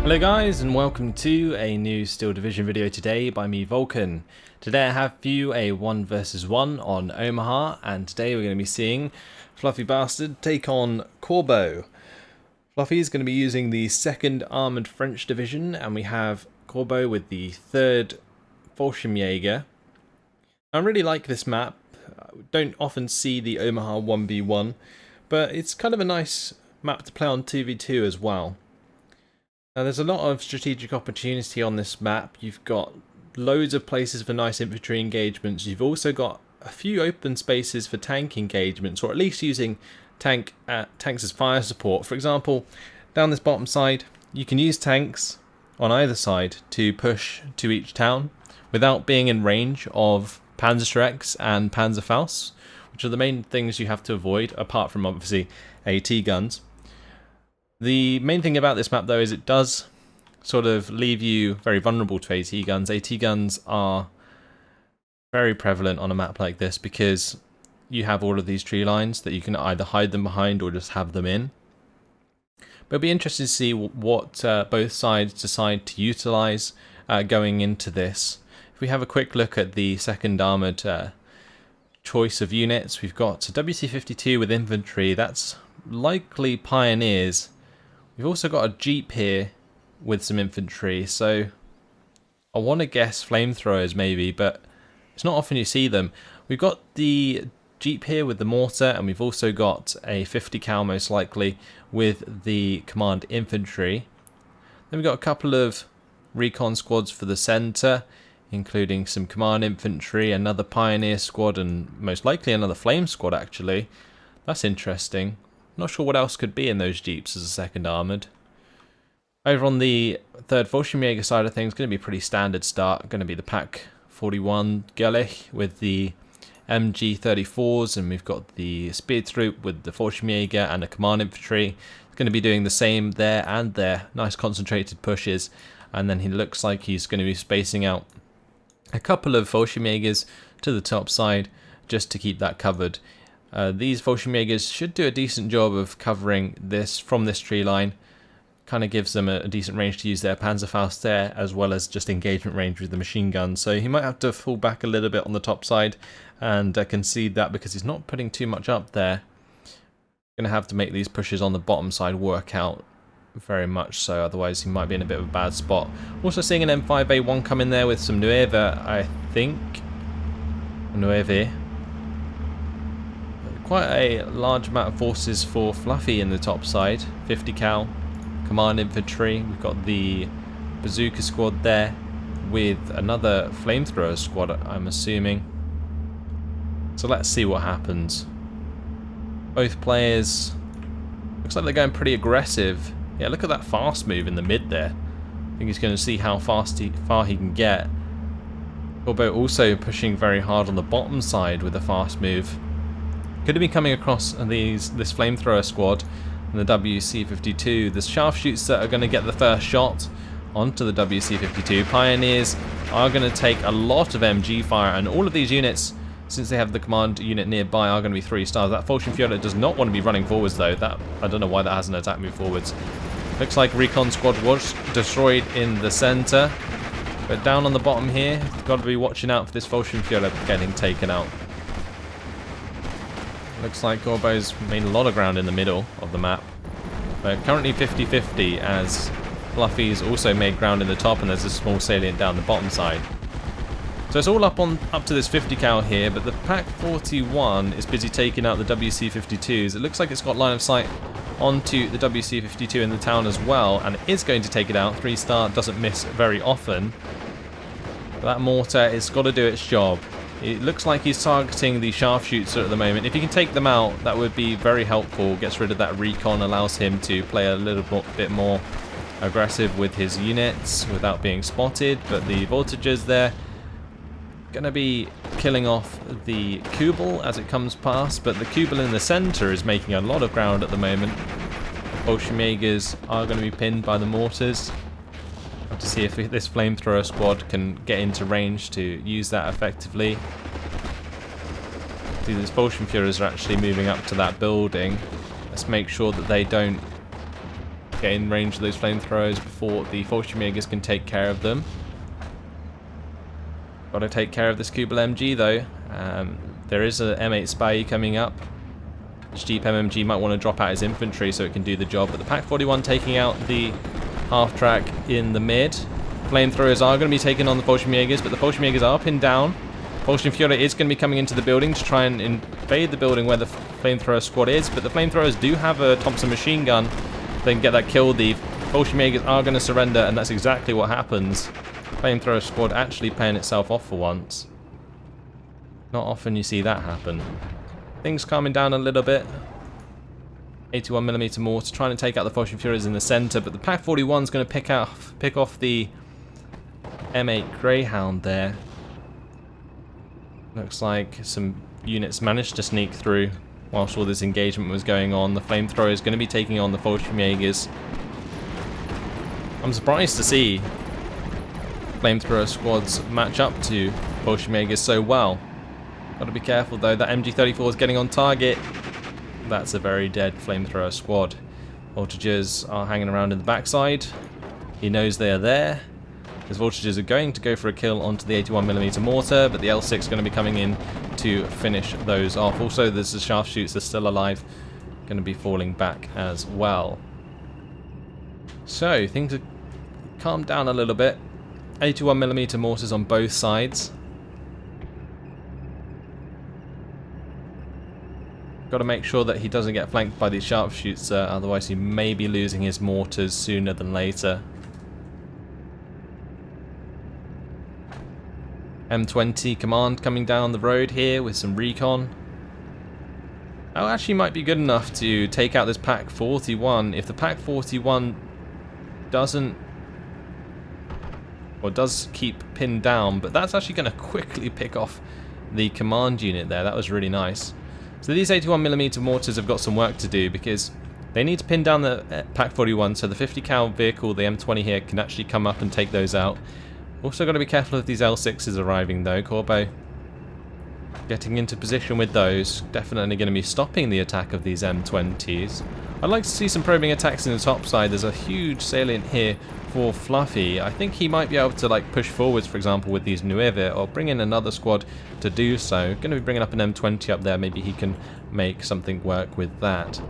Hello guys, and welcome to a new Steel Division video today by me, Vulcan. Today I have for you a 1 versus 1 on Omaha, and today we're going to be seeing Fluffybastard take on Corbeau. Fluffy is going to be using the 2nd Armoured French Division, and we have Corbeau with the 3rd Fallschirmjäger. I really like this map. I don't often see the Omaha 1v1, but it's kind of a nice map to play on 2v2 as well. Now there's a lot of strategic opportunity on this map. You've got loads of places for nice infantry engagements. You've also got a few open spaces for tank engagements, or at least using tanks as fire support. For example, down this bottom side, you can use tanks on either side to push to each town without being in range of Panzerschrecks and Panzerfaust, which are the main things you have to avoid, apart from obviously AT guns. The main thing about this map though is it does sort of leave you very vulnerable to AT guns. AT guns are very prevalent on a map like this because you have all of these tree lines that you can either hide them behind or just have them in. But it'll be interesting to see what both sides decide to utilise going into this. If we have a quick look at the 2nd Armoured choice of units, we've got WC-52 with infantry. That's likely Pioneers. We've also got a Jeep here with some infantry, so I want to guess flamethrowers maybe, but it's not often you see them. We've got the Jeep here with the mortar, and we've also got a 50 cal most likely with the command infantry. Then we've got a couple of recon squads for the centre, including some command infantry, another pioneer squad, and most likely another flame squad actually. That's interesting. Not sure what else could be in those Jeeps as a 2nd Armoured. Over on the 3rd Fallschirmjäger side of things, going to be pretty standard start. Going to be the Pak 41 Gellich with the MG34s, and we've got the Speertroop with the Fallschirmjäger and the command infantry. It's going to be doing the same there and there. Nice concentrated pushes, and then he looks like he's going to be spacing out a couple of Fallschirmjägers to the top side just to keep that covered. These Fallschirmjägers should do a decent job of covering this from this tree line. Kind of gives them a decent range to use their Panzerfaust there, as well as just engagement range with the machine gun. So he might have to fall back a little bit on the top side and concede that because he's not putting too much up there. Going to have to make these pushes on the bottom side work out very much so, otherwise he might be in a bit of a bad spot. Also seeing an M5A1 come in there with some Nueve, I think. Nueve. Quite a large amount of forces for Fluffy in the top side. 50 cal, command infantry. We've got the bazooka squad there with another flamethrower squad, I'm assuming. So let's see what happens. Both players, looks like they're going pretty aggressive. Yeah, look at that fast move in the mid there. I think he's going to see how far he can get. Corbeau also pushing very hard on the bottom side with a fast move. Could have been coming across this flamethrower squad and the WC-52. The sharpshoots that are going to get the first shot onto the WC-52. Pioneers are going to take a lot of MG fire, and all of these units, since they have the command unit nearby, are going to be 3 stars. That Fallschirmjäger does not want to be running forwards though. I don't know why that hasn't attack move forwards. Looks like recon squad was destroyed in the centre, but down on the bottom here, got to be watching out for this Fallschirmjäger getting taken out. Looks like Corbeau's made a lot of ground in the middle of the map. But currently 50-50 as Fluffy's also made ground in the top, and there's a small salient down the bottom side. So it's all up to this 50 cal here, but the Pak 41 is busy taking out the WC-52s. It looks like it's got line of sight onto the WC-52 in the town as well, and it is going to take it out. 3-star doesn't miss very often. But that mortar has got to do its job. It looks like he's targeting the sharpshoots at the moment. If he can take them out, that would be very helpful. Gets rid of that recon, allows him to play a little bit more aggressive with his units without being spotted. But the voltages there, going to be killing off the Kubel as it comes past. But the Kubel in the center is making a lot of ground at the moment. The Fallschirmjägers are going to be pinned by the mortars. To see if this flamethrower squad can get into range to use that effectively. See, these Fallschirmjägers are actually moving up to that building. Let's make sure that they don't get in range of those flamethrowers before the Fallschirmjägers can take care of them. Got to take care of this Kubel MG though. There is a M8 Spy coming up. This Jeep MMG might want to drop out his infantry so it can do the job, but the Pak-41 taking out the half-track in the mid. Flamethrowers are going to be taking on the Fallschirmjägers, but the Fallschirmjägers are pinned down. Fallschirmführer is going to be coming into the building to try and invade the building where the flamethrower squad is, but the flamethrowers do have a Thompson machine gun. If they can get that kill, the Fallschirmjägers are going to surrender, and that's exactly what happens. Flamethrower squad actually paying itself off for once. Not often you see that happen. Things calming down a little bit. 81mm mortar trying to take out the Fallschirmführers in the center, but the Pak-41 is going to pick off the M8 Greyhound there. Looks like some units managed to sneak through whilst all this engagement was going on. The flamethrower is going to be taking on the Fallschirmjägers. I'm surprised to see flamethrower squads match up to Fallschirmjägers so well. Got to be careful though. That MG34 is getting on target. That's a very dead flamethrower squad. Voltages are hanging around in the backside. He knows they are there. His voltages are going to go for a kill onto the 81mm mortar, but the L6 is going to be coming in to finish those off. Also, there's the sharpshoots are still alive, going to be falling back as well. So, things have calmed down a little bit. 81mm mortars on both sides. Got to make sure that he doesn't get flanked by these sharpshoots, otherwise he may be losing his mortars sooner than later. M20 command coming down the road here with some recon. That actually might be good enough to take out this Pak-41 if the Pak-41 does keep pinned down, but that's actually going to quickly pick off the command unit there. That was really nice. So these 81mm mortars have got some work to do because they need to pin down the Pak-41 so the 50 cal vehicle, the M20 here, can actually come up and take those out. Also got to be careful of these L6s arriving though. Corbo getting into position with those. Definitely going to be stopping the attack of these M20s. I'd like to see some probing attacks in the top side. There's a huge salient here for Fluffy. I think he might be able to like push forwards, for example, with these Nueve, or bring in another squad to do so. Going to be bringing up an M20 up there. Maybe he can make something work with that.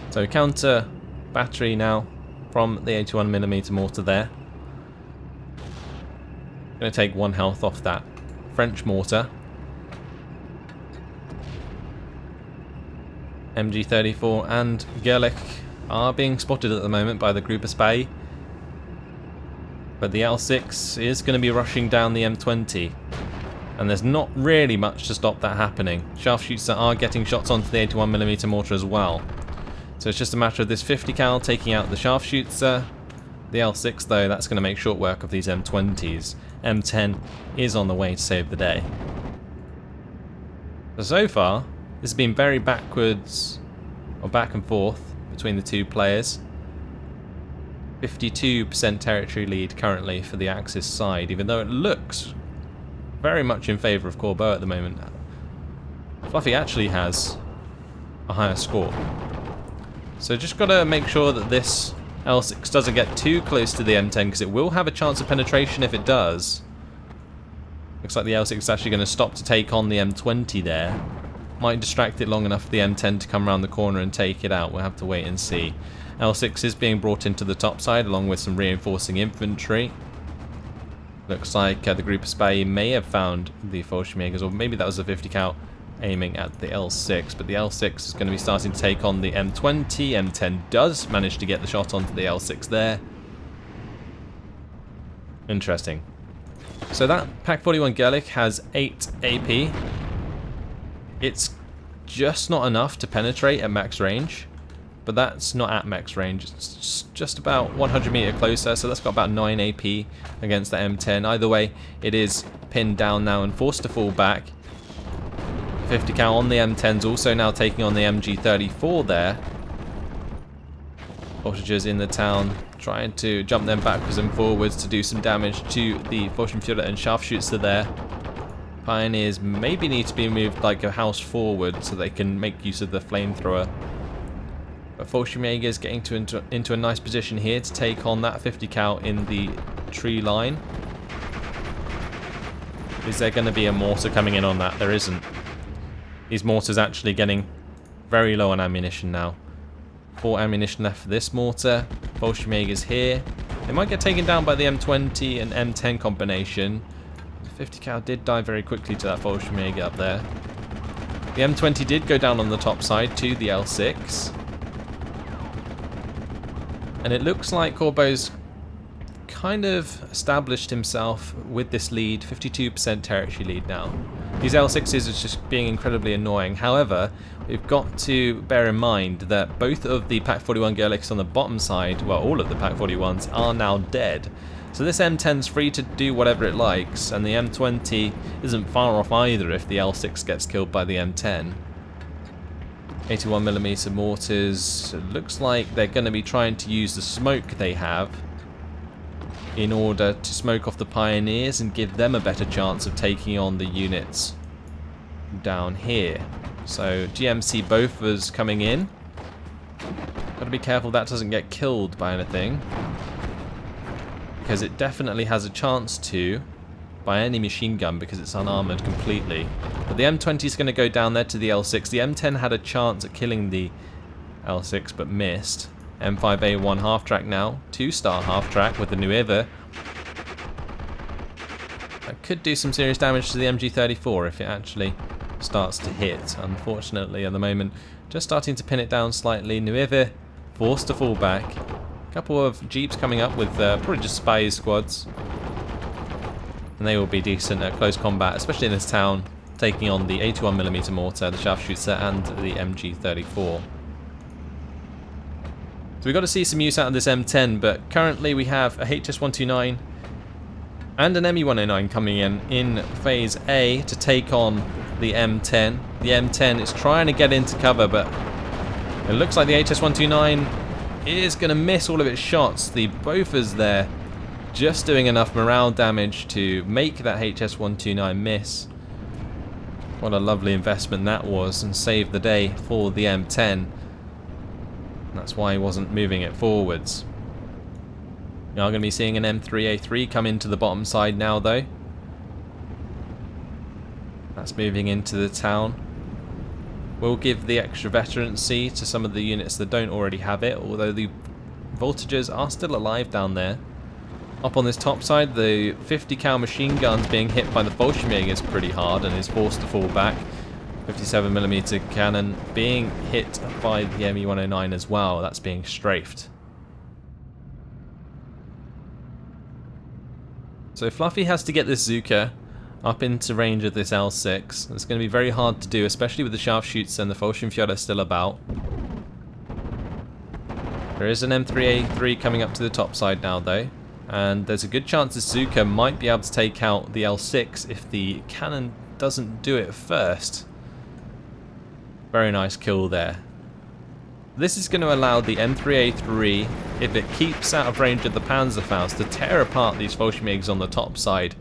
So counter battery now from the 81mm mortar there. Going to take 1 health off that French mortar. MG34 and Gerlich are being spotted at the moment by the group of Spy. But the L6 is going to be rushing down the M20. And there's not really much to stop that happening. Sharpshoots are getting shots onto the 81mm mortar as well. So it's just a matter of this 50 cal taking out the sharpshoots. The L6 though, that's going to make short work of these M20s. M10 is on the way to save the day. So far, this has been very backwards, or back and forth, between the two players. 52% territory lead currently for the Axis side, even though it looks very much in favour of Corbeau at the moment. Fluffy actually has a higher score. So just got to make sure that this L6 doesn't get too close to the M10, because it will have a chance of penetration if it does. Looks like the L6 is actually going to stop to take on the M20 there. Might distract it long enough for the M10 to come around the corner and take it out. We'll have to wait and see. L6 is being brought into the top side along with some reinforcing infantry. Looks like the group of Spy may have found the Fallschirmjägers, or maybe that was a 50 cal aiming at the L6, but the L6 is going to be starting to take on the M20. M10 does manage to get the shot onto the L6 there. Interesting. So that Pak-41 Gerlich has 8 AP. It's just not enough to penetrate at max range, but that's not at max range. It's just about 100 meter closer, so that's got about 9 AP against the M10. Either way, it is pinned down now and forced to fall back. 50 cal on the M10's also now taking on the MG34 there. Voltages in the town, trying to jump them backwards and forwards to do some damage to the Fallschirmführer and sharpshoots there. Pioneers maybe need to be moved like a house forward so they can make use of the flamethrower. But Fluffy is getting into a nice position here to take on that 50 cal in the tree line. Is there going to be a mortar coming in on that? There isn't. These mortars actually getting very low on ammunition now. 4 ammunition left for this mortar. Fluffy here. They might get taken down by the M20 and M10 combination. The 50 cal did die very quickly to that Fluffy up there. The M20 did go down on the top side to the L6. And it looks like Corbo's kind of established himself with this lead, 52% territory lead now. These L6s are just being incredibly annoying. However, we've got to bear in mind that both of the Pak 41 Gerlichs on the bottom side, well, all of the Pak 41s, are now dead. So this M10's free to do whatever it likes, and the M20 isn't far off either if the L6 gets killed by the M10. 81mm mortars, it looks like they're going to be trying to use the smoke they have in order to smoke off the pioneers and give them a better chance of taking on the units down here. So GMC Bofors coming in. Got to be careful that doesn't get killed by anything, because it definitely has a chance to by any machine gun because it's unarmored completely. But the M20 is going to go down there to the L6. The M10 had a chance at killing the L6 but missed. M5A1 half-track now. 2-star half-track with the new IVA. That could do some serious damage to the MG34 if it actually starts to hit. Unfortunately at the moment just starting to pin it down slightly. New IVA forced to fall back. A couple of jeeps coming up with probably just spy squads. And they will be decent at close combat, especially in this town, taking on the 81mm mortar, the sharpshooter, and the MG34. So we've got to see some use out of this M10, but currently we have a HS129 and an ME109 coming in Phase A to take on the M10. The M10 is trying to get into cover, but it looks like the HS129 is going to miss all of its shots. The Bofors there just doing enough morale damage to make that HS129 miss. What a lovely investment that was, and saved the day for the M10. That's why he wasn't moving it forwards. We are going to be seeing an M3A3 come into the bottom side now though. That's moving into the town. We'll give the extra veterancy to some of the units that don't already have it, although the voltages are still alive down there. Up on this top side, the 50 cal machine gun's being hit by the Fallschirmjäger pretty hard and is forced to fall back. 57mm cannon being hit by the ME109 as well. That's being strafed. So Fluffy has to get this Zuka up into range of this L6. It's going to be very hard to do, especially with the sharpshoots and the Fallschirmjäger still about. There is an M3A3 coming up to the top side now though. And there's a good chance this Zuka might be able to take out the L6 if the cannon doesn't do it first. Very nice kill there. This is going to allow the M3A3, if it keeps out of range of the Panzerfaust, to tear apart these Fallschirmjägers on the top side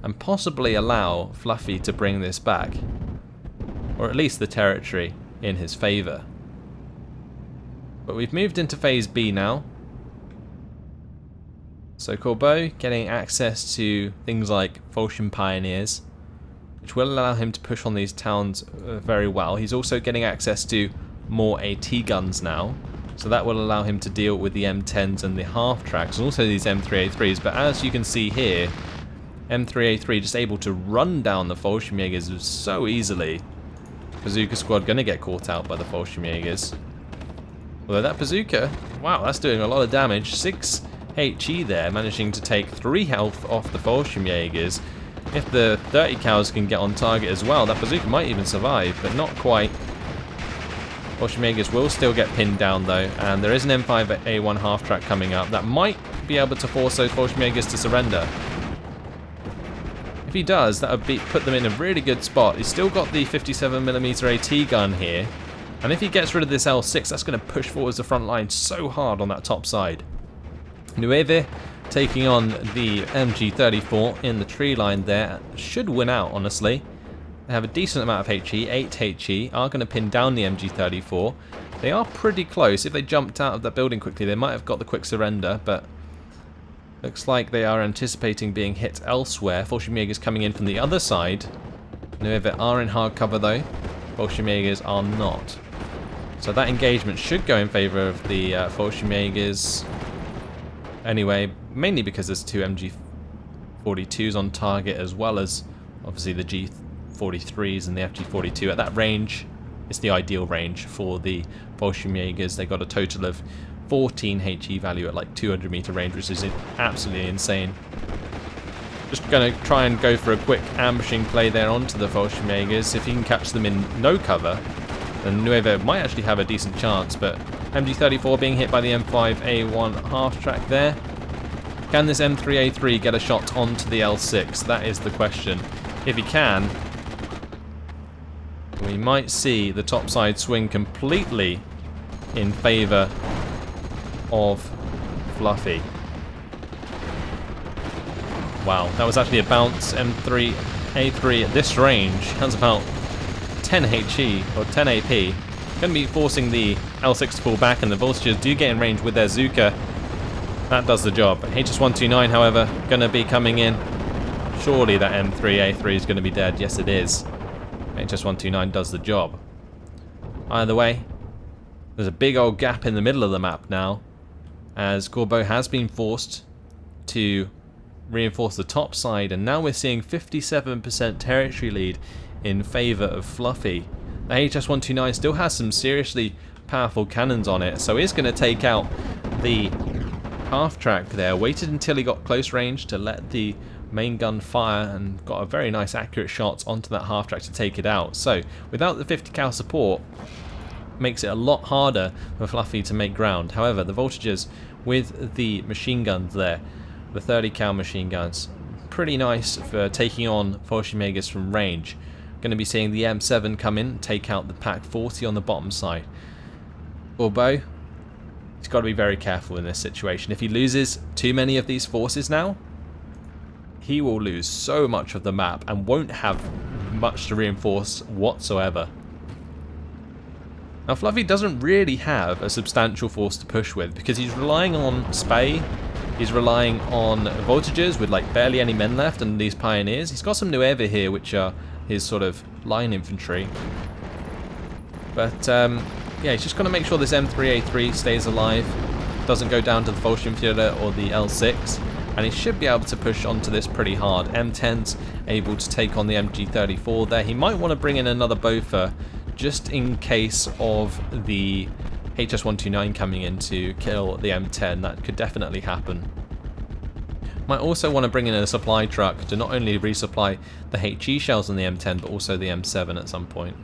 and possibly allow Fluffy to bring this back. Or at least the territory in his favour. But we've moved into Phase B now. So Corbo getting access to things like Fallschirm Pioneers, which will allow him to push on these towns very well. He's also getting access to more AT guns now, so that will allow him to deal with the M10s and the half-tracks, and also these M3A3s. But as you can see here, M3A3 just able to run down the Fallschirmjägers so easily. Bazooka squad going to get caught out by the Fallschirmjägers. Although that bazooka, wow, that's doing a lot of damage. 6 HE there, managing to take 3 health off the Fallschirmjägers. If the 30 cows can get on target as well, that bazooka might even survive, but not quite. Fallschirmjägers will still get pinned down though, and there is an M5A1 half-track coming up that might be able to force those Fallschirmjägers to surrender. If he does, that would put them in a really good spot. He's still got the 57mm AT gun here, and if he gets rid of this L6, that's going to push forwards the front line so hard on that top side. Nueve taking on the MG34 in the tree line there. Should win out, honestly. They have a decent amount of HE, 8 HE, are going to pin down the MG34. They are pretty close. If they jumped out of that building quickly, they might have got the quick surrender, but looks like they are anticipating being hit elsewhere. Fallschirmjägers coming in from the other side. Nueve are in hard cover though. Fallschirmjägers are not. So that engagement should go in favor of the Fallschirmjägers. Anyway, mainly because there's two MG42s on target, as well as obviously the G43s and the FG42. At that range, it's the ideal range for the Fallschirmjägers. They got a total of 14 HE value at like 200 meter range, which is absolutely insane. Just going to try and go for a quick ambushing play there onto the Fallschirmjägers. If he can catch them in no cover, then Nueve might actually have a decent chance, but MG34 being hit by the M5A1 half-track there. Can this M3A3 get a shot onto the L6? That is the question. If he can, we might see the topside swing completely in favour of Fluffy. Wow, that was actually a bounce. M3A3 at this range has about 10 HE, or 10 AP. Going to be forcing the L6 to fall back, and the Vultures do get in range with their Zuka. That does the job. HS129, however, going to be coming in. Surely that M3A3 is going to be dead. Yes, it is. HS129 does the job. Either way, there's a big old gap in the middle of the map now, as Corbeau has been forced to reinforce the top side, and now we're seeing 57% territory lead in favour of Fluffy. The HS129 still has some seriously powerful cannons on it, so he's going to take out the half-track there. Waited until he got close range to let the main gun fire, and got a very nice accurate shot onto that half-track to take it out. So without the 50 cal support, makes it a lot harder for Fluffy to make ground. However, the voltages with the machine guns there, the 30 cal machine guns, pretty nice for taking on Fallschirmjägers from range. Going to be seeing the M7 come in, take out the Pack 40 on the bottom side. Corbeau, he's got to be very careful in this situation. If he loses too many of these forces now, he will lose so much of the map and won't have much to reinforce whatsoever. Now Fluffy doesn't really have a substantial force to push with, because he's relying on Spey, he's relying on voltages with like barely any men left, and these pioneers. He's got some Nueve here, which are his sort of line infantry. But yeah, he's just going to make sure this M3A3 stays alive, doesn't go down to the Fallschirmjäger or the L6, and he should be able to push onto this pretty hard. M10's able to take on the MG34 there. He might want to bring in another Boffer just in case of the HS129 coming in to kill the M10. That could definitely happen. Might also want to bring in a supply truck to not only resupply the HE shells on the M10, but also the M7 at some point.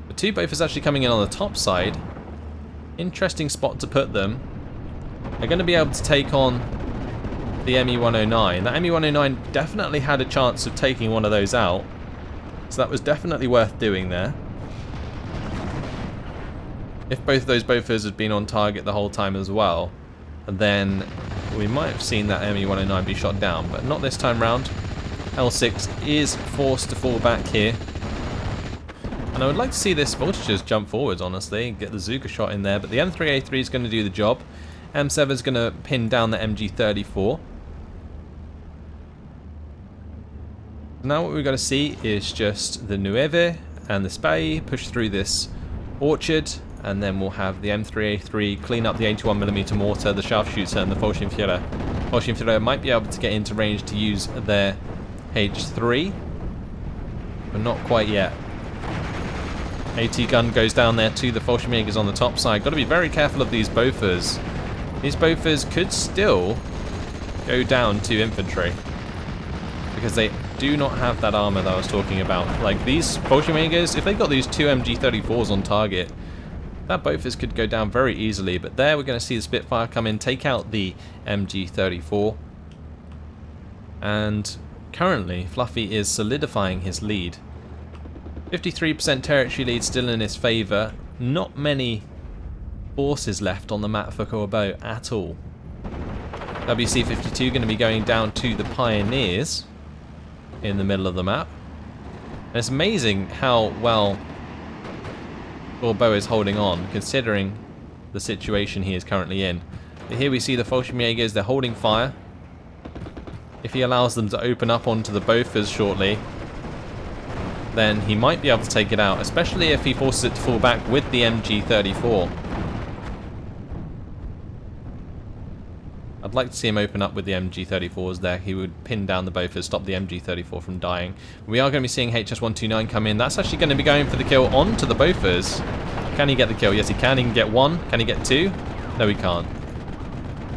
The two Boffers actually coming in on the top side. Interesting spot to put them. They're going to be able to take on the ME109. That ME109 definitely had a chance of taking one of those out, so that was definitely worth doing there. If both of those Boffers had been on target the whole time as well, then we might have seen that ME109 be shot down, but not this time round. L6 is forced to fall back here. And I would like to see this Vultures jump forwards, honestly, and get the Zuka shot in there, but the M3A3 is going to do the job. M7 is going to pin down the MG34. Now what we're going to see is just the Nueve and the Spey push through this orchard, and then we'll have the M3A3 clean up the 81mm mortar, the sharpshooter, and the Fallschirmjäger. Fallschirmjäger might be able to get into range to use their H3, but not quite yet. AT gun goes down there to the Fallschirmjägers on the top side. Got to be very careful of these Boffers. These Boffers could still go down to infantry, because they do not have that armor that I was talking about. Like these Fallschirmjägers, if they got these two MG34s on target, that Boffers could go down very easily. But there we're going to see the Spitfire come in, take out the MG34. And currently Fluffy is solidifying his lead. 53% territory lead still in his favour. Not many forces left on the map for Corbeau at all. WC-52 going to be going down to the Pioneers in the middle of the map. And it's amazing how well Corbeau is holding on, considering the situation he is currently in. But here we see the Fallschirmjägers, they're holding fire. If he allows them to open up onto the Bofors shortly, then he might be able to take it out, especially if he forces it to fall back with the MG34. I'd like to see him open up with the MG34s there. He would pin down the Bofors, stop the MG34 from dying. We are going to be seeing HS129 come in. That's actually going to be going for the kill onto the Bofors. Can he get the kill? Yes, he can. He can get one. Can he get two? No, he can't.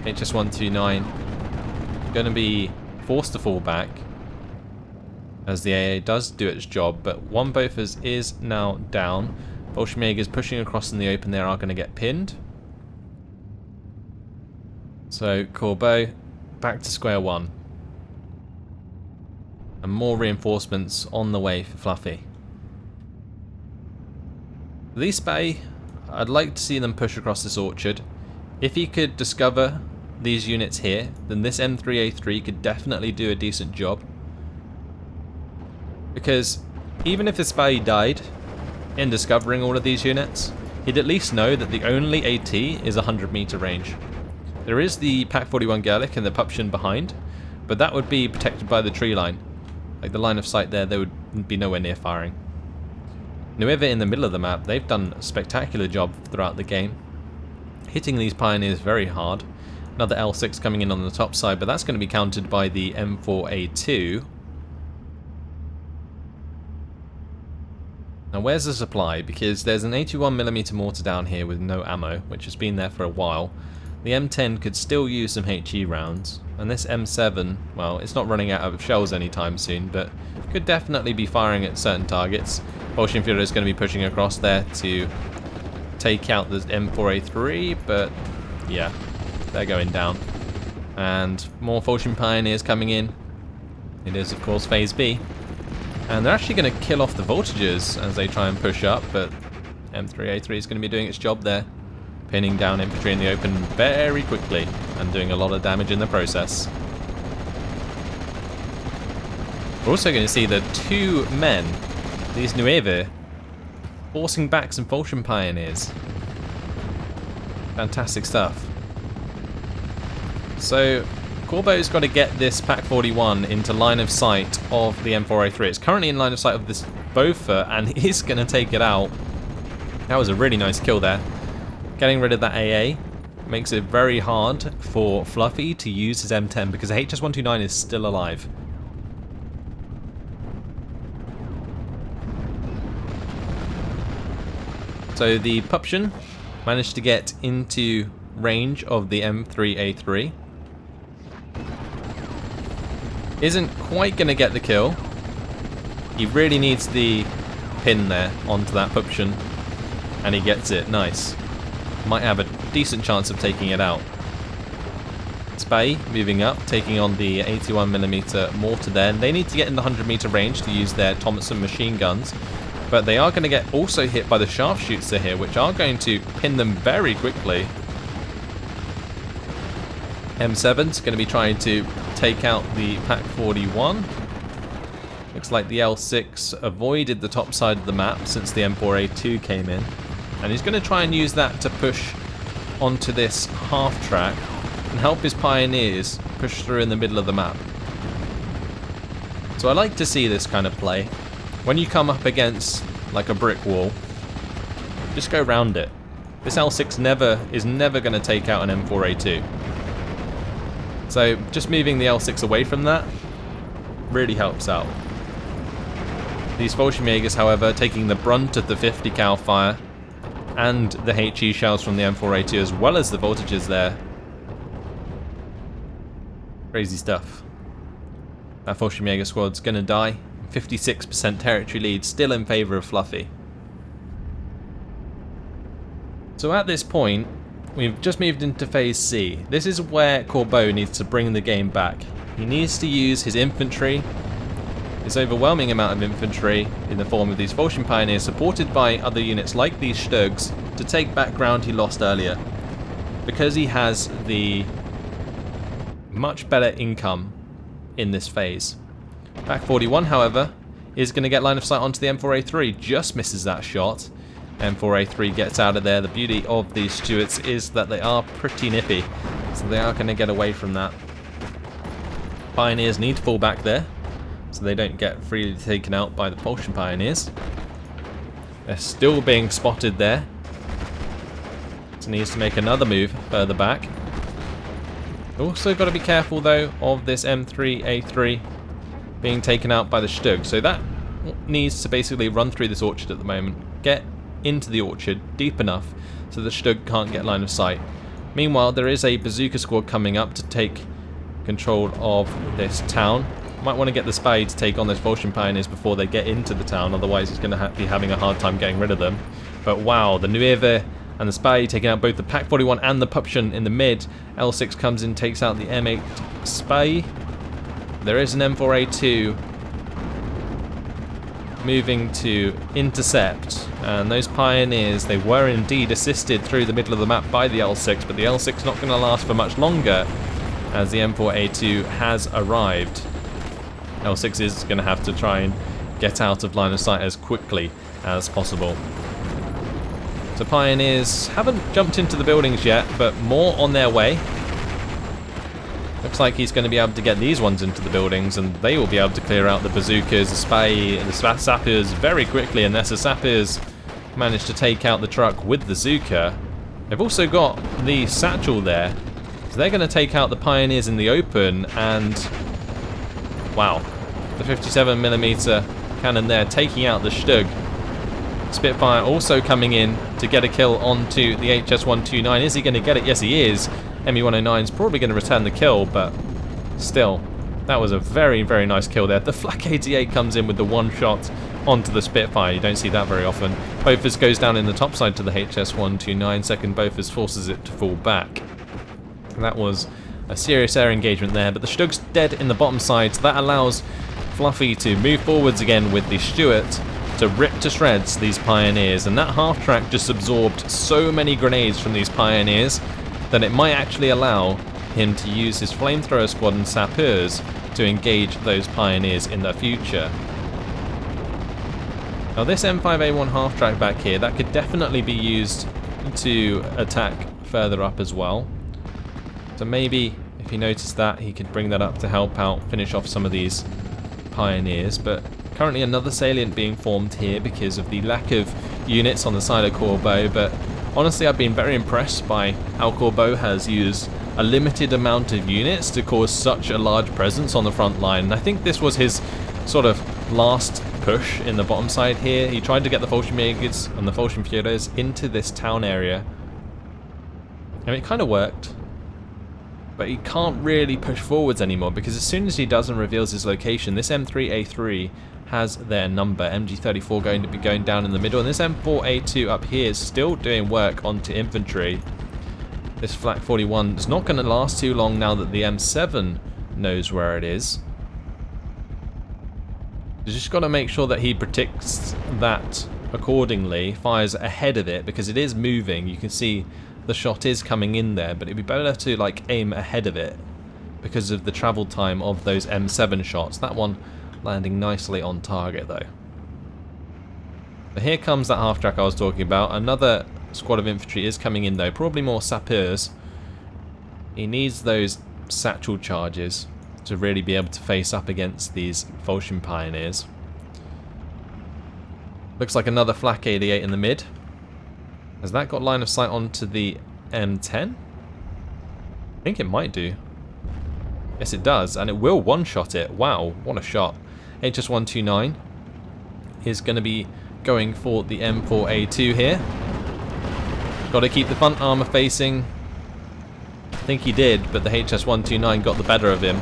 HS129 going to be forced to fall back as the AA does do its job, but one Bofors is now down. Fallschirmjägers pushing across in the open there are going to get pinned. So Corbeau back to square one. And more reinforcements on the way for Fluffy. These Bay, I'd like to see them push across this orchard. If he could discover these units here, then this M3A3 could definitely do a decent job. Because even if this Bay died in discovering all of these units, he'd at least know that the only AT is 100 meter range. There is the Pak 41 Gerlich and the Pupschen behind, but that would be protected by the tree line. Like the line of sight there would be nowhere near firing. Nueva in the middle of the map, they've done a spectacular job throughout the game, hitting these pioneers very hard. Another L6 coming in on the top side, but that's going to be countered by the M4A2. Now where's the supply? Because there's an 81mm mortar down here with no ammo, which has been there for a while. The M10 could still use some HE rounds, and this M7, well, it's not running out of shells anytime soon, but could definitely be firing at certain targets. Fallschirmjäger is going to be pushing across there to take out the M4A3, but yeah, they're going down. And more Fallschirm Pioneers coming in. It is, of course, Phase B. And they're actually going to kill off the voltages as they try and push up, but M3A3 is going to be doing its job there. Pinning down infantry in the open very quickly and doing a lot of damage in the process. We're also going to see the two men, these Nueve, forcing back some Fallschirm Pioneers. Fantastic stuff. So Corbeau's got to get this Pak 41 into line of sight of the M4A3. It's currently in line of sight of this Bofors and he's going to take it out. That was a really nice kill there. Getting rid of that AA makes it very hard for Fluffy to use his M10 because the HS129 is still alive. So the Pupschen managed to get into range of the M3A3. Isn't quite going to get the kill. He really needs the pin there onto that Pupschen, and he gets it. Nice. Might have a decent chance of taking it out. Spay moving up, taking on the 81mm mortar there. They need to get in the 100 meter range to use their Thompson machine guns, but they are going to get also hit by the sharpshoots here, which are going to pin them very quickly. M7's going to be trying to take out the Pak 41. Looks like the L6 avoided the top side of the map since the M4A2 came in. And he's going to try and use that to push onto this half track and help his pioneers push through in the middle of the map. So I like to see this kind of play. When you come up against like a brick wall, just go round it. This L6 is never going to take out an M4A2. So just moving the L6 away from that really helps out. These Fallschirmjägers, however, taking the brunt of the 50 cal fire and the HE shells from the M4A2 as well as the voltages there. Crazy stuff. That Fallschirmjäger squad's gonna die. 56% territory lead still in favour of Fluffy. So at this point, we've just moved into Phase C. This is where Corbeau needs to bring the game back. He needs to use his infantry, his overwhelming amount of infantry in the form of these Fallschirm Pioneers supported by other units like these Stugs to take back ground he lost earlier. Because he has the much better income in this phase. Pak 41, however, is going to get line of sight onto the M4A3, just misses that shot. M4A3 gets out of there. The beauty of these Stuarts is that they are pretty nippy, so they are going to get away from that. Pioneers need to fall back there, so they don't get freely taken out by the Propulsion Pioneers. They're still being spotted there. So needs to make another move further back. Also got to be careful though of this M3A3 being taken out by the Stug. So that needs to basically run through this orchard at the moment. Get into the orchard deep enough so the Stug can't get line of sight. Meanwhile, there is a bazooka squad coming up to take control of this town. Might want to get the Spy to take on those Vulcan Pioneers before they get into the town, otherwise he's going to be having a hard time getting rid of them. But wow, the Nueve and the Spy taking out both the Pak 41 and the Puption in the mid. L6 comes in, takes out the M8 Spy. There is an M4A2 moving to intercept, and those Pioneers, they were indeed assisted through the middle of the map by the L6, but the L6 not going to last for much longer as the M4A2 has arrived. L6 is going to have to try and get out of line of sight as quickly as possible. So Pioneers haven't jumped into the buildings yet, but more on their way. Looks like he's going to be able to get these ones into the buildings, and they will be able to clear out the bazookas, the Spy, and the Sappers very quickly, unless the Sappers manage to take out the truck with the Zuka. They've also got the Satchel there, so they're going to take out the Pioneers in the open, and wow, the 57mm cannon there taking out the Stug. Spitfire also coming in to get a kill onto the HS-129. Is he going to get it? Yes, he is. ME-109 is probably going to return the kill, but still, that was a very, very nice kill there. The Flak 88 comes in with the one shot onto the Spitfire. You don't see that very often. Bofors goes down in the top side to the HS-129. Second Bofors forces it to fall back. And that was a serious air engagement there, but the Stug's dead in the bottom side, so that allows Fluffy to move forwards again with the Stuart to rip to shreds these Pioneers. And that half track just absorbed so many grenades from these Pioneers that it might actually allow him to use his flamethrower squad and sappers to engage those Pioneers in the future. Now this M5A1 half track back here, that could definitely be used to attack further up as well. So maybe if he noticed that, he could bring that up to help out, finish off some of these Pioneers. But currently another salient being formed here because of the lack of units on the side of Corbeau, but honestly, I've been very impressed by how Corbeau has used a limited amount of units to cause such a large presence on the front line. And I think this was his sort of last push in the bottom side here. He tried to get the Fallschirmjägers and the Fallschirmführers into this town area, and it kind of worked. But he can't really push forwards anymore because as soon as he does and reveals his location, this M3A3 has their number. MG34 going to be going down in the middle, and this M4A2 up here is still doing work onto infantry. This Flak 41 is not going to last too long now that the M7 knows where it is. You just got to make sure that he predicts that accordingly, fires ahead of it because it is moving. You can see the shot is coming in there, but it'd be better to like aim ahead of it because of the travel time of those M7 shots. That one landing nicely on target though. But here comes that half track I was talking about. Another squad of infantry is coming in though, probably more sappers. He needs those satchel charges to really be able to face up against these Vulcan Pioneers. Looks like another Flak 88 in the mid. Has that got line of sight onto the M10? I think it might do. Yes, it does, and it will one-shot it. Wow, what a shot. HS-129 is going to be going for the M4A2 here. Got to keep the front armor facing. I think he did, but the HS-129 got the better of him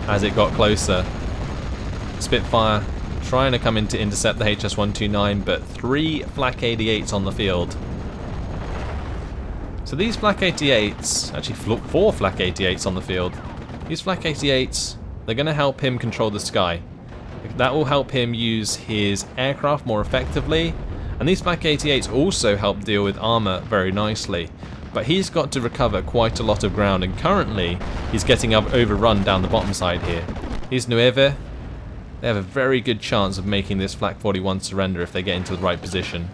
as it got closer. Spitfire trying to come in to intercept the HS-129, but 3 Flak 88s on the field. So these Flak 88s, actually 4 Flak 88s on the field. These Flak 88s, they're going to help him control the sky. That will help him use his aircraft more effectively. And these Flak 88s also help deal with armor very nicely. But he's got to recover quite a lot of ground, and currently he's getting overrun down the bottom side here. These Nueve, they have a very good chance of making this Flak 41 surrender if they get into the right position.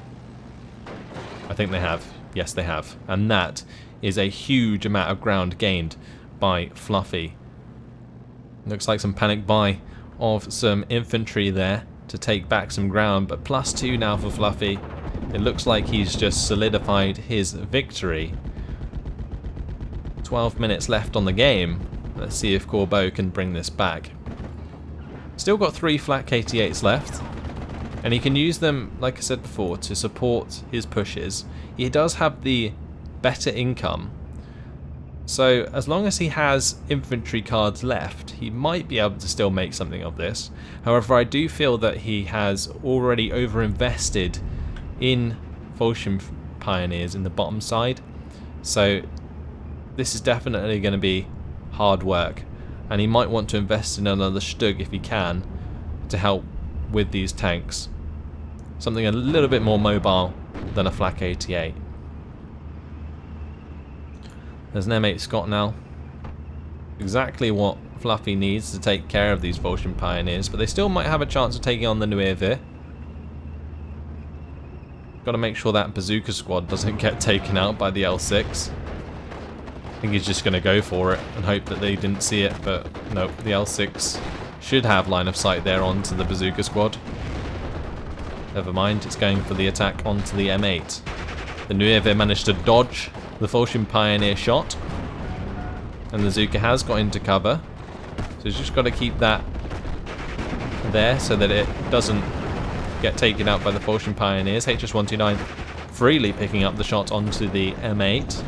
I think they have. Yes, they have. And that is a huge amount of ground gained by Fluffy. Looks like some panic buy of some infantry there to take back some ground, but +2 now for Fluffy. It looks like he's just solidified his victory. 12 minutes left on the game. Let's see if Corbeau can bring this back. Still got 3 flak KT8s left, and he can use them, like I said before, to support his pushes. He does have the better income, so as long as he has infantry cards left, he might be able to still make something of this. However, I do feel that he has already overinvested in Vulcan Pioneers in the bottom side, so this is definitely going to be hard work, and he might want to invest in another Stug if he can to help with these tanks. Something a little bit more mobile than a flak 88. There's an M8 Scott now. Exactly what Fluffy needs to take care of these Vulcan Pioneers, but they still might have a chance of taking on the Nuevir. Got to make sure that bazooka squad doesn't get taken out by the L6. I think he's just going to go for it and hope that they didn't see it, but no, the L6 should have line of sight there onto the bazooka squad. Never mind, it's going for the attack onto the M8. The Nuevir managed to dodge the Vulcan Pioneer shot, and the Zuka has got into cover, so he's just got to keep that there so that it doesn't get taken out by the Vulcan Pioneers. HS-129 freely picking up the shot onto the M8.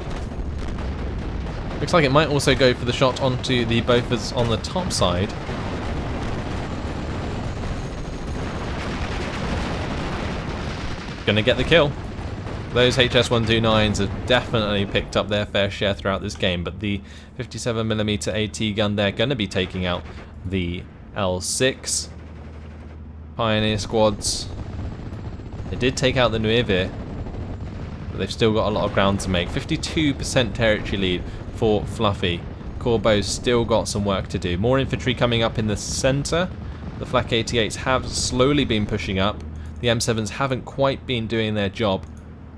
Looks like it might also go for the shot onto the Bofors on the top side. Gonna get the kill. Those HS-129s have definitely picked up their fair share throughout this game, but the 57mm AT gun there going to be taking out the L6 Pioneer squads. They did take out the Nuevir, but they've still got a lot of ground to make. 52% territory lead for Fluffy. Corbeau's still got some work to do. More infantry coming up in the centre. The flak 88s have slowly been pushing up. The M7s haven't quite been doing their job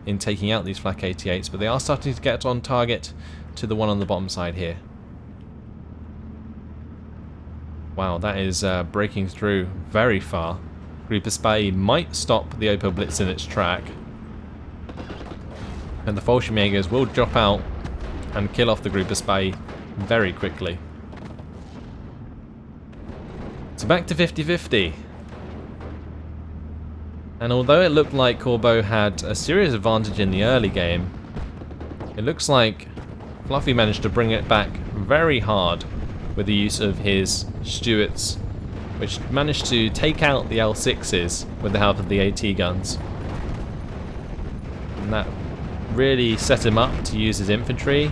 in taking out these flak 88s, but they are starting to get on target to the one on the bottom side here. Wow, that is breaking through very far. Grouper Spy might stop the Opel Blitz in its track, and the Fallschirmjägers will drop out and kill off the Grouper Spy very quickly. So back to 50-50. And although it looked like Corbeau had a serious advantage in the early game, it looks like Fluffy managed to bring it back very hard with the use of his Stuarts, which managed to take out the L6s with the help of the AT guns. And that really set him up to use his infantry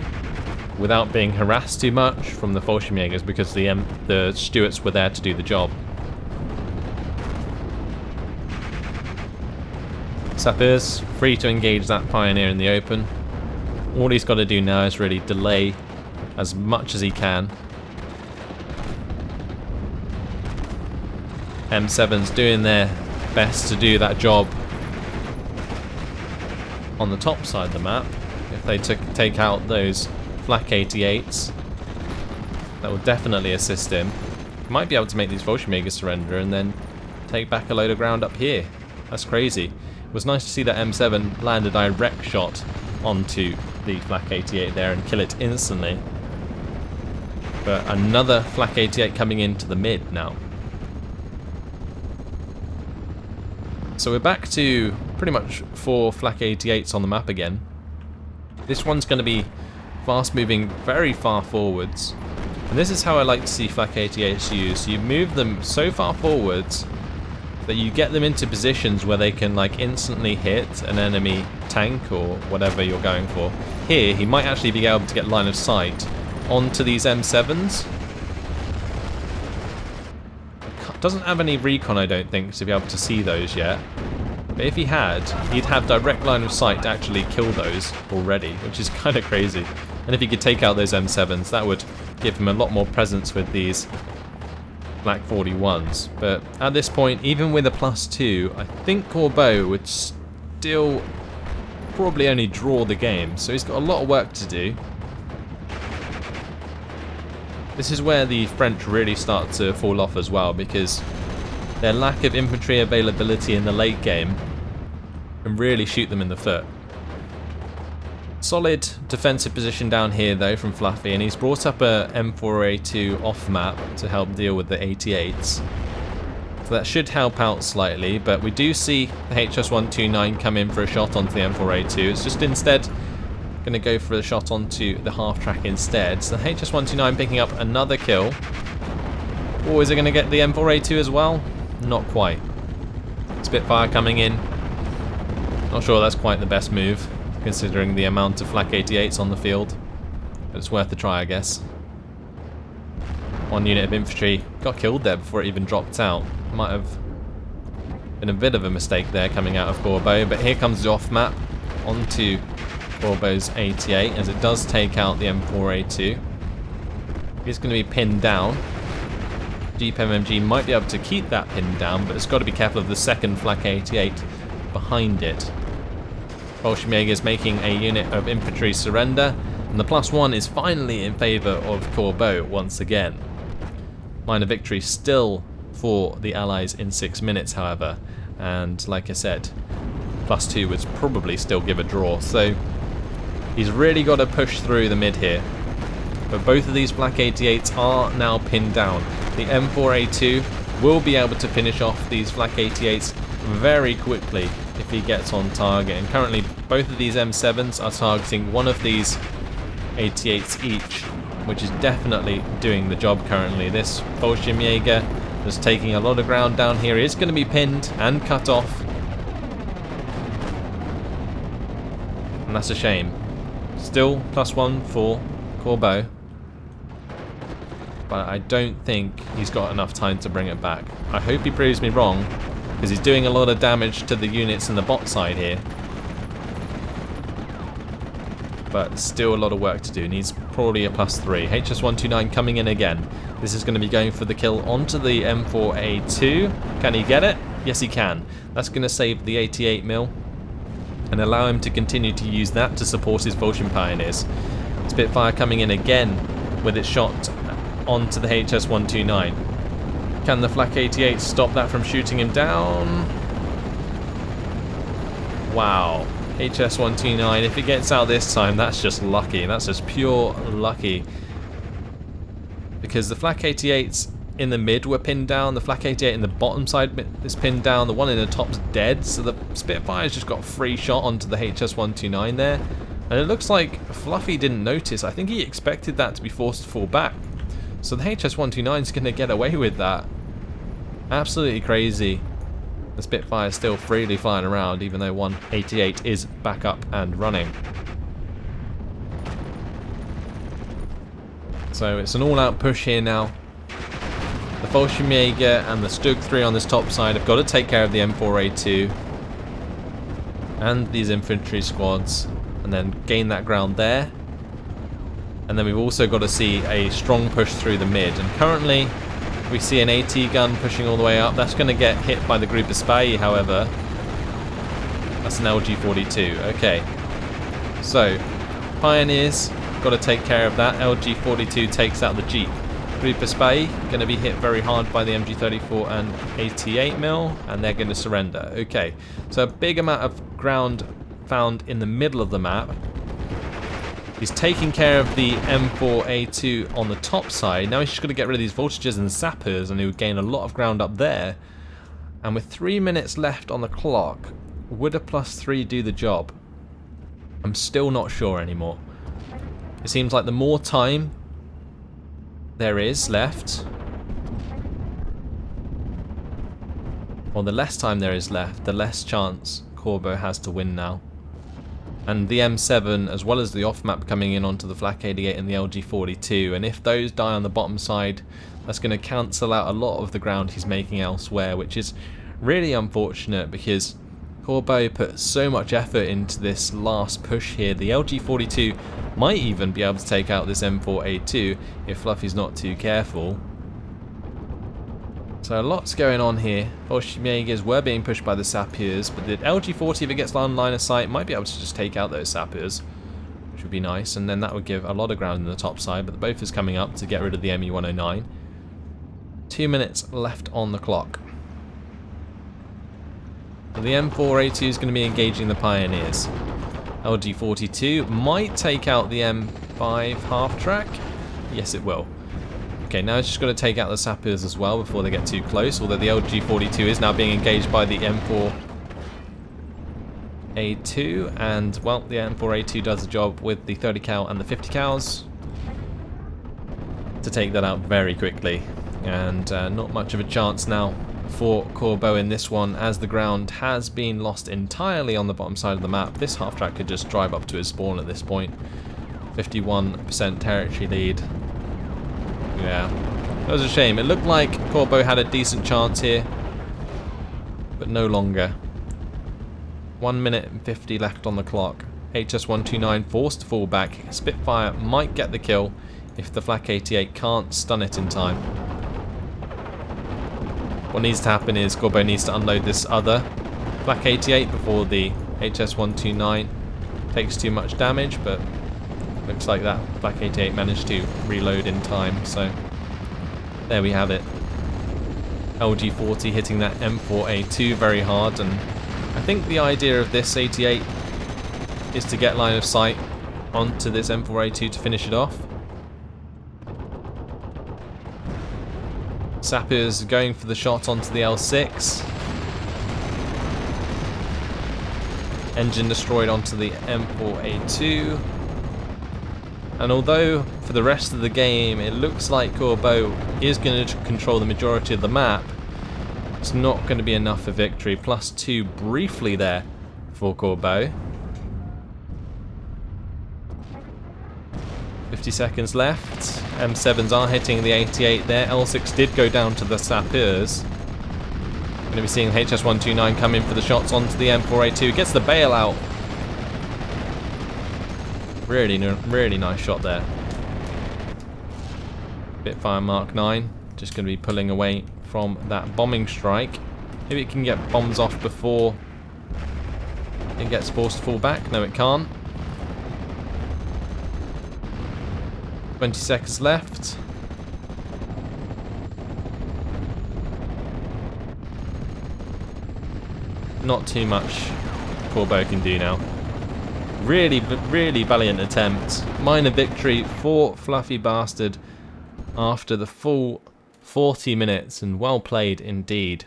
without being harassed too much from the Fallschirmjägers, because the Stuarts were there to do the job. Sappers free to engage that Pioneer in the open. All he's got to do now is really delay as much as he can. M7's doing their best to do that job on the top side of the map. If they take out those flak 88s, that will definitely assist him. He might be able to make these Fallschirmjägers surrender and then take back a load of ground up here. That's crazy. It was nice to see that M7 land a direct shot onto the flak 88 there and kill it instantly. But another flak 88 coming into the mid now. So we're back to pretty much 4 flak 88s on the map again. This one's going to be fast moving very far forwards. And this is how I like to see flak 88s used. You move them so far forwards that you get them into positions where they can like instantly hit an enemy tank or whatever you're going for. Here, he might actually be able to get line of sight onto these M7s. Doesn't have any recon, I don't think, to be able to see those yet. But if he had, he'd have direct line of sight to actually kill those already, which is kind of crazy. And if he could take out those M7s, that would give him a lot more presence with these Black 41s. But at this point, even with a +2, I think Corbeau would still probably only draw the game, so he's got a lot of work to do. This is where the French really start to fall off as well, because their lack of infantry availability in the late game can really shoot them in the foot. Solid defensive position down here though from Fluffy, and he's brought up a M4A2 off map to help deal with the 88s. So that should help out slightly, but we do see the HS-129 come in for a shot onto the M4A2. It's just instead going to go for a shot onto the half track instead. So the HS-129 picking up another kill. Or is it going to get the M4A2 as well? Not quite. Spitfire coming in. Not sure that's quite the best move, considering the amount of Flak 88s on the field. But it's worth a try, I guess. One unit of infantry got killed there before it even dropped out. Might have been a bit of a mistake there coming out of Corbeau, but here comes the off map onto Corbeau's 88 as it does take out the M4A2. He's going to be pinned down. Jeep MMG might be able to keep that pinned down, but it's got to be careful of the second Flak 88 behind it. Bolshevik is making a unit of infantry surrender, and the +1 is finally in favour of Corbeau once again. Minor victory still for the Allies in 6 minutes, however, and like I said, +2 would probably still give a draw, so he's really got to push through the mid here. But both of these Flak 88s are now pinned down. The M4A2 will be able to finish off these Flak 88s very quickly if he gets on target, and currently both of these M7s are targeting one of these 88s each, which is definitely doing the job currently. This Fallschirmjäger is taking a lot of ground down here. He is going to be pinned and cut off, and that's a shame. Still +1 for Corbeau, but I don't think he's got enough time to bring it back. I hope he proves me wrong, because he's doing a lot of damage to the units in the bot side here. But still a lot of work to do. Needs probably a +3. HS-129 coming in again. This is going to be going for the kill onto the M4A2. Can he get it? Yes, he can. That's going to save the 88 mil and allow him to continue to use that to support his Volscian Pioneers. Spitfire coming in again with its shot onto the HS-129. Can the Flak 88 stop that from shooting him down? Wow. HS-129, if it gets out this time, that's just lucky. That's just pure lucky. Because the Flak 88s in the mid were pinned down, the Flak 88 in the bottom side is pinned down, the one in the top's dead, so the Spitfire's just got a free shot onto the HS-129 there. And it looks like Fluffy didn't notice. I think he expected that to be forced to fall back. So the HS-129 is going to get away with that. Absolutely crazy. The Spitfire is still freely flying around, even though 188 is back up and running. So it's an all-out push here now. The Fallschirmjäger and the Stug 3 on this top side have got to take care of the M4A2 and these infantry squads, and then gain that ground there. And then we've also got to see a strong push through the mid, and currently we see an AT gun pushing all the way up. That's going to get hit by the group of Spy, however. That's an LG42. Okay. So, Pioneers got to take care of that. LG42 takes out the Jeep. Group of Spy going to be hit very hard by the MG34 and 88mm, and they're going to surrender. Okay. So a big amount of ground found in the middle of the map. He's taking care of the M4A2 on the top side. Now he's just going to get rid of these voltages and sappers, and he would gain a lot of ground up there. And with 3 minutes left on the clock, would a +3 do the job? I'm still not sure anymore. It seems like the more time there is left, or the less time there is left, the less chance Corbeau has to win now. And the M7, as well as the off-map coming in onto the Flak 88 and the LG42, and if those die on the bottom side, that's going to cancel out a lot of the ground he's making elsewhere, which is really unfortunate because Corbeau put so much effort into this last push here. The LG42 might even be able to take out this M4A2 if Fluffy's not too careful. So lots going on here. Volksjägers were being pushed by the Sapeurs, but the LG40, if it gets on line of sight, might be able to just take out those Sapeurs, which would be nice, and then that would give a lot of ground in the top side, but the Bofors coming up to get rid of the ME-109. 2 minutes left on the clock. So the M4A2 is going to be engaging the Pioneers. LG42 might take out the M5 half-track. Yes, it will. Okay, now it's just got to take out the Sapeurs as well before they get too close, although the LG42 is now being engaged by the M4A2, and, well, the M4A2 does the job with the 30 cal and the 50 cals to take that out very quickly, and not much of a chance now for Corbeau in this one, as the ground has been lost entirely on the bottom side of the map. This half-track could just drive up to his spawn at this point. 51% territory lead. Yeah, that was a shame. It looked like Corbeau had a decent chance here, but no longer. 1 minute and 50 left on the clock. HS-129 forced to fall back. Spitfire might get the kill if the Flak 88 can't stun it in time. What needs to happen is Corbeau needs to unload this other Flak 88 before the HS-129 takes too much damage, but looks like that Flak 88 managed to reload in time, so there we have it. LG40 hitting that M4A2 very hard, and I think the idea of this 88 is to get line of sight onto this M4A2 to finish it off. Sapeurs going for the shot onto the L6. Engine destroyed onto the M4A2. And although for the rest of the game it looks like Corbeau is going to control the majority of the map, it's not going to be enough for victory. +2 briefly there for Corbeau. 50 seconds left. M7s are hitting the 88 there. L6 did go down to the Sapeurs. Going to be seeing HS-129 come in for the shots onto the M4A2. Gets the bailout. Really nice shot there. Spitfire Mark 9. Just going to be pulling away from that bombing strike. Maybe it can get bombs off before it gets forced to fall back. No, it can't. 20 seconds left. Not too much Corbeau can do now. Really valiant attempt. Minor victory for Fluffybastard after the full 40 minutes, and well played indeed.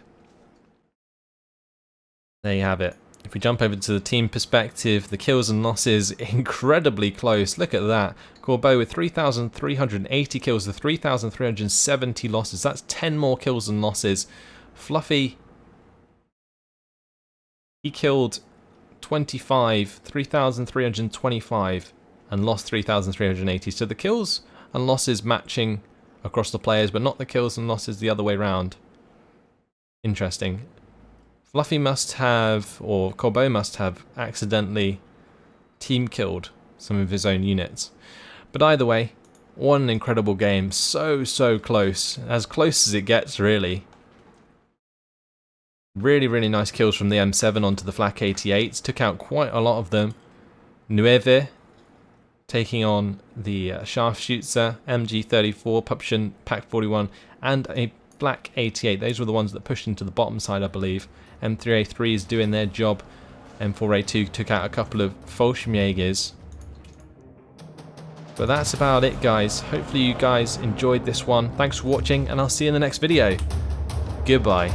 There you have it. If we jump over to the team perspective, the kills and losses incredibly close. Look at that. Corbeau with 3,380 kills to 3,370 losses. That's 10 more kills and losses. Fluffy, he killed 3,325 and lost 3,380. So the kills and losses matching across the players, but not the kills and losses the other way around. Interesting. Fluffy must have, or Corbeau must have, accidentally team killed some of his own units. But either way, what an incredible game. So close. As close as it gets, really. Really nice kills from the M7 onto the Flak 88s. Took out quite a lot of them. Nueve taking on the Scharfschütze, MG34, Pupschen, Pak 41, and a Flak 88. Those were the ones that pushed into the bottom side, I believe. M3A3 is doing their job. M4A2 took out a couple of Volksjägers. But that's about it, guys. Hopefully you guys enjoyed this one. Thanks for watching, and I'll see you in the next video. Goodbye.